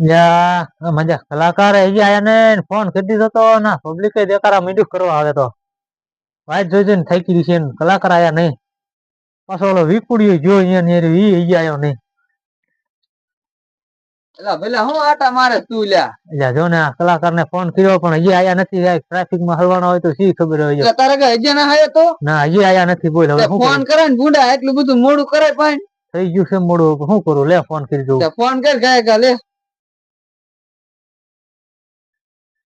યા મજા કલાકાર હજી આયા ને ફોન કરી દીધો તો ના પબ્લિક દેખારા મીડિયું કરવા આવે તો વાઈટ જોઈ જોઈને થાકી ગઈ છે કલાકાર આયા નહીં પાછો ઓલો વિકુડીયો જો અહીંયા ને ઈ હજી આયો નહીં એલા ભલા હું આટા મારે તું લ્યા એટલે જો ને આ કલાકાર ને ફોન કર્યો પણ હજી આયા નથી ટ્રાફિક માં હલવાનો હોય તો શી ખબર હોય એટલે તારે કઈ હજી ના આયો તો ના હજી આયા નથી બોલ હવે શું ફોન કરે ને બુડા એટલું બધું મોડું કરે પણ થઈ ગયું છે મોડું શું કરું લે ફોન કરી દઉં ફોન કર ગાય કા લે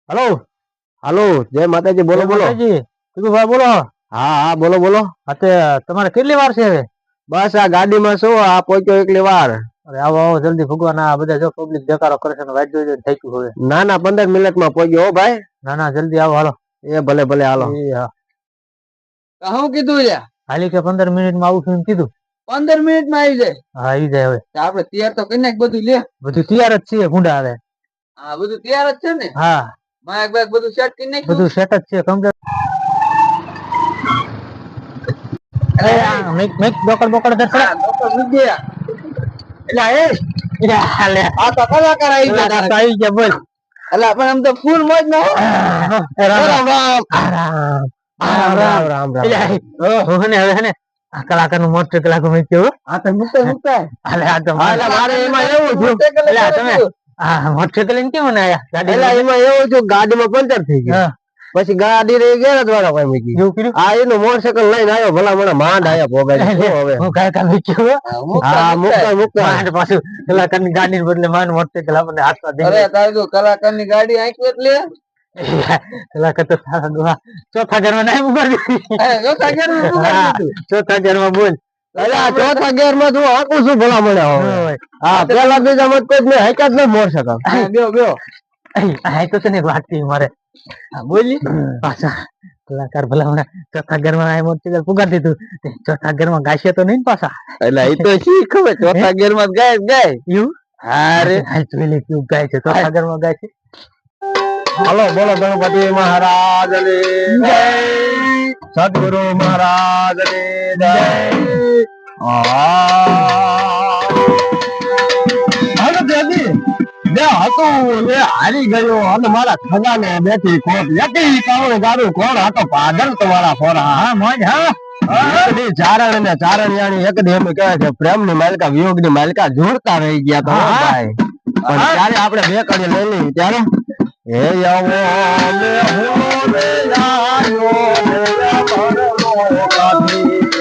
હલો હાલો જય માતાજી બોલો બોલો ભાઈ બોલો હા હા બોલો બોલો તમારે કેટલી વાર છે હવે બસ આ ગાડીમાં શું આ પહોંચ્યો એકલી વાર અરે આવો આવો જલ્દી ભગવાન આ બધા જો પબ્લિક દેખાડો કરે છે વાઈટ જોઈ થઈ ગયું હવે ના ના 15 મિનિટમાં પહોંચ્યો હો ભાઈ ના ના જલ્દી આવો હાલો એ ભલે ભલે હાલો હું કીધું લ્યા હાલી કે 15 મિનિટમાં આવું છું કીધું 15 મિનિટમાં આવી જાય હા આવી જાય હવે આપડે તૈયાર તો કરી નાખ બધું લે બધું તૈયાર જ છે ગુંડા હવે હા બધું તૈયાર જ છે ને હા માયક બેગ બધું સેટ કરી નાખ બધું સેટ જ છે કમ્પ્લીટ મેક બોકડ બોકડ દે એટલે આ તો કલાકાર આવી ગયા બોલ એટલે પણ આમ તો ફૂલ મોજ ના રામ રામ કલાકાર નું મોટર કલાક મૂક્યું આ તો મુકતા મારે એમાં એવું થયું તમે મોટરસાઇકલ લઈને કેમ આયા એટલે એમાં એવું થયું ગાડીમાં પંચર થઈ ગયું પછી ગાડી રહી ગયા વાળા કોઈ મૂકી એવું કર્યું આ એનું મોટરસાઇકલ લઈને આવ્યો ભલા મને માંડ આયા ભોગાડી હવે હું કાકા મૂક્યું હા મુકતા મુકતા માંડ પાછું કલાકાર ની ગાડી ને બદલે માંડ મોટરસાઇકલ આપણને હાથમાં દે અરે તારે જો કલાકાર ની ગાડી આંકી એટલે કલાકાર તો સારા દોહા ચોથા ઘરમાં નહીં ઉભા ચોથા ઘરમાં બોલ ચોથા ગેર માં તું હાકું છું ભલા મને હા પેલા બીજા મત કોઈ મેં હાક્યા જ નહીં મોટરસાઇકલ બેઓ બેઓ હા તો તને વાત કરી મારે બોલી પાછા કલાકાર ભલા મને ચોથા ઘરમાં આ મોટરસાઇકલ પુગાર દીધું ચોથા ઘરમાં ગાશે તો નહીં પાછા એટલે એ તો શી ખબર ચોથા ગેર માં ગાય ગાય એવું અરે હાલ જોઈ કેવું ગાય છે ચોથા ઘરમાં ગાય છે હાલો બોલો ગણપતિ મહારાજ જય સદગુરુ મહારાજ જય હારી ગયો અને મારા ખજાને બેઠી ખોટ યકી કાવણ ગાડું કોણ હતો પાગલ તમારા ફોરા હા મોજ હા ચારણ ને ચારણિયાની એક એમ કહેવાય છે પ્રેમ ની માલિકા વિયોગ ની માલિકા જોડતા રહી ગયા તો ભાઈ પણ ત્યારે આપણે બે કડી લઈ લઈ ત્યારે હે આવો મે હો મે આયો મે પરમો કાઢી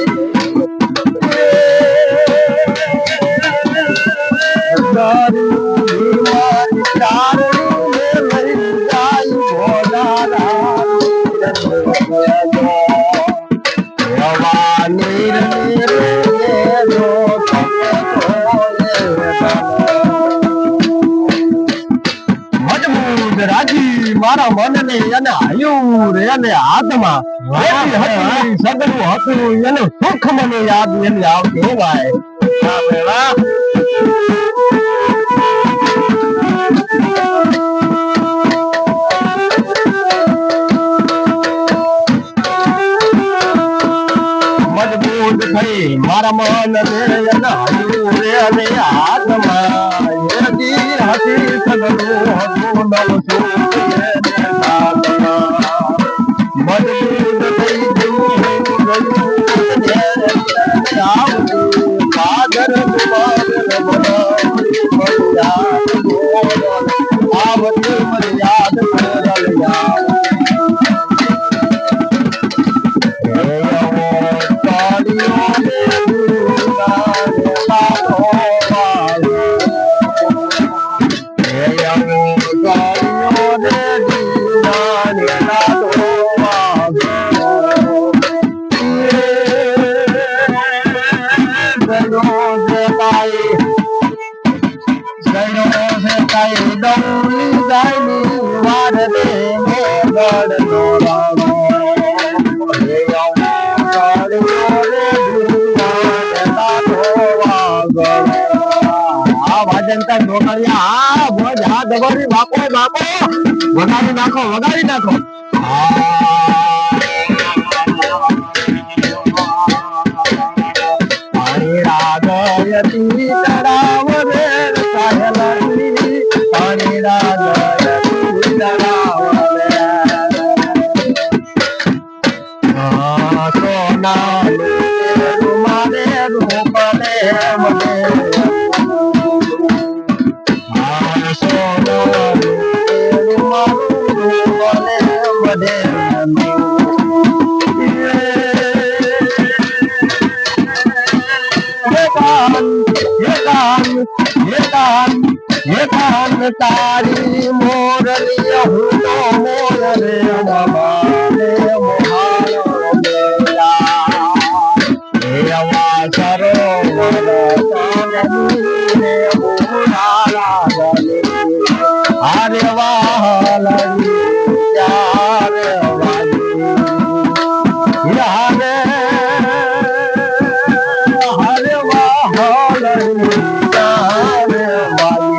મારા મન ને એને આયુ રે અને હાથમાં સગડું હતું એનું સુખ મને યાદ એની આવતી ભાઈ મજબૂત થઈ મારા મન ને એને આયુ રે અને હાથમાં હતી સગડું હતું નવ સુખ વગાડી નાખો વગાડી નાખો રાગયતી તરાવ રે સાહેલની ये कान तारी मोरली हूँ तो मोर रे मामा रे मोहालो मेरा देवा सरोवर सागरी रे मोराला गले हरे वाली यार वाली हरे हरे वाली यार वाली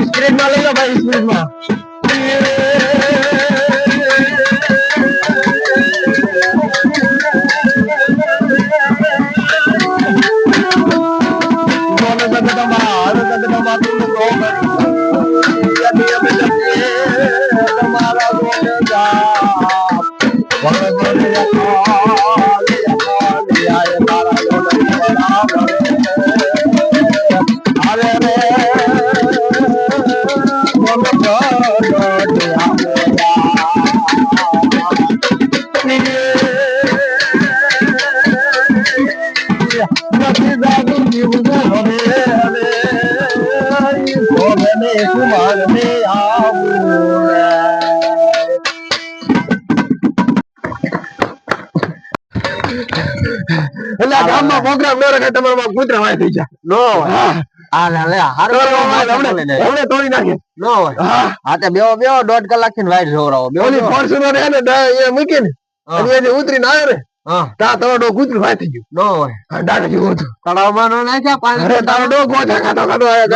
स्क्रीन में ले लो भाई स्क्रीन में कुमार में એટલે ગામમાં પ્રોગ્રામ ન રખાય તમારા કૂતરા વાય થઈ જાય નો આ લે હારો હમણે તોડી નાખે નો હોય હા તે બેવો 1.5 કલાક થી વાઈટ જોવરાવો બેવો ઓલી ફોર્ચ્યુનર હે ને એ મૂકી ને અને એ જે ઉતરીને આવ્યો ને તા તારો ડો કૂતરું વાય થઈ ગયું નો હોય ડાડે જેવું હતું તળાવમાં નો નાખ્યા પાણી અરે તારો ડો ગોઠા ખાતો આયો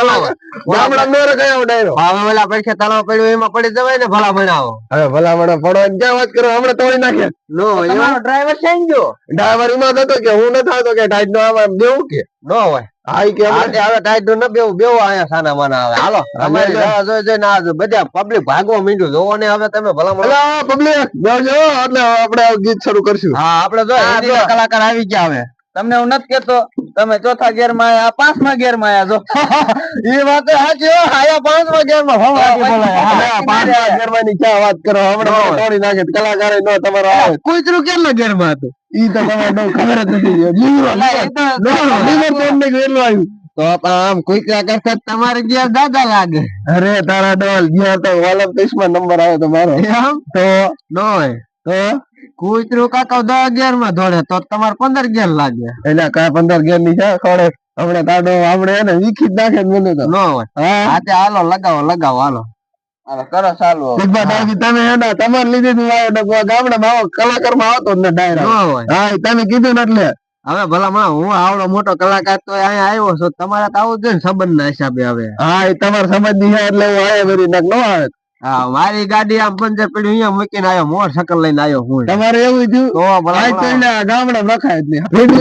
ગામડા નો રખાય આવો ડાયરો હવે ઓલા પૈસા તળાવ પડ્યો એમાં પડી જવાય ને ભલા બનાવો હવે ભલા બના પડો ક્યાં વાત કરો હમણે તોડી નાખ્યા નો તમારો ડ્રાઈવર થઈ ગયો ડ્રાઈવર એમાં હતો કે હું ન થાતો કે ટાઈટ નો આવે દેવું કે નો હોય આઈ કે હવે ટાઈટ નો ન બેવો આયા સાના માના આવે હાલો અમારી રાહ જોઈ ના બધા પબ્લિક ભાગવા માંડ્યું જોવો ને હવે તમે ભલા ભલા પબ્લિક બેવજો એટલે આપણે ગીત શરૂ કરશું હા આપણે જો હિન્દી કલાકાર આવી ગયા હવે તમને હું નથી કેતો તમે ચોથા ગેર માં આયા પાંચમા ગેર માં આયા જો એ વાત સાચી આયા પાંચમા ગેર માં પાંચમા ગેર માં ની ક્યાં વાત કરો હમણાં તોડી નાખે કલાકાર નો તમારો આવે કૂતરું કેટલા ગેર માં હતું ઈ તો તમારે ખબર જ નથી આવ્યું તો આમ કૂતરા કરતા તમારે ઘેર દાદા લાગે અરે તારા ડોલ ઘેર તો ઓલિમ્પિક્સ માં નંબર આવે તમારો તો નો હોય તો કૂતરું કાકા 10 ગેર માં દોડે તો તમારે 15 ગેર લાગે એટલે કા 15 ગેર ની છે ખોડે હમણે તાડો આપણે એને વીખી જ નાખે મને તો નો હોય હા તે હાલો લગાવો હાલો કરો ચાલુ તમે એના તમારે લીધે ગામડા કલાકાર માં આવતો ને ડાયરા હા તમે કીધું ને એટલે હવે ભલા હું આવડો મોટો કલાકાર તો અહીંયા આવ્યો છું તમારે તો આવું જોઈએ ને સંબંધ ના હિસાબે હવે હા એ તમારા સંબંધ ની એટલે હું આવ્યો બધી ન આવે હા મારી ગાડી આમ પંચર પડ્યું અહીંયા મૂકીને આવ્યો મોટરસાયકલ લઈને આવ્યો હું તમારે એવું થયું તો ગામડા રખાય જ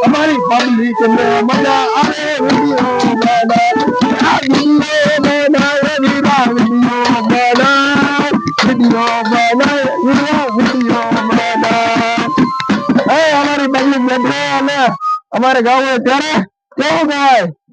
हमारी पब्लिक में मजा आए वीडियो हमारी पब्लिक में हमारे गाँव में तेरे क्यों गए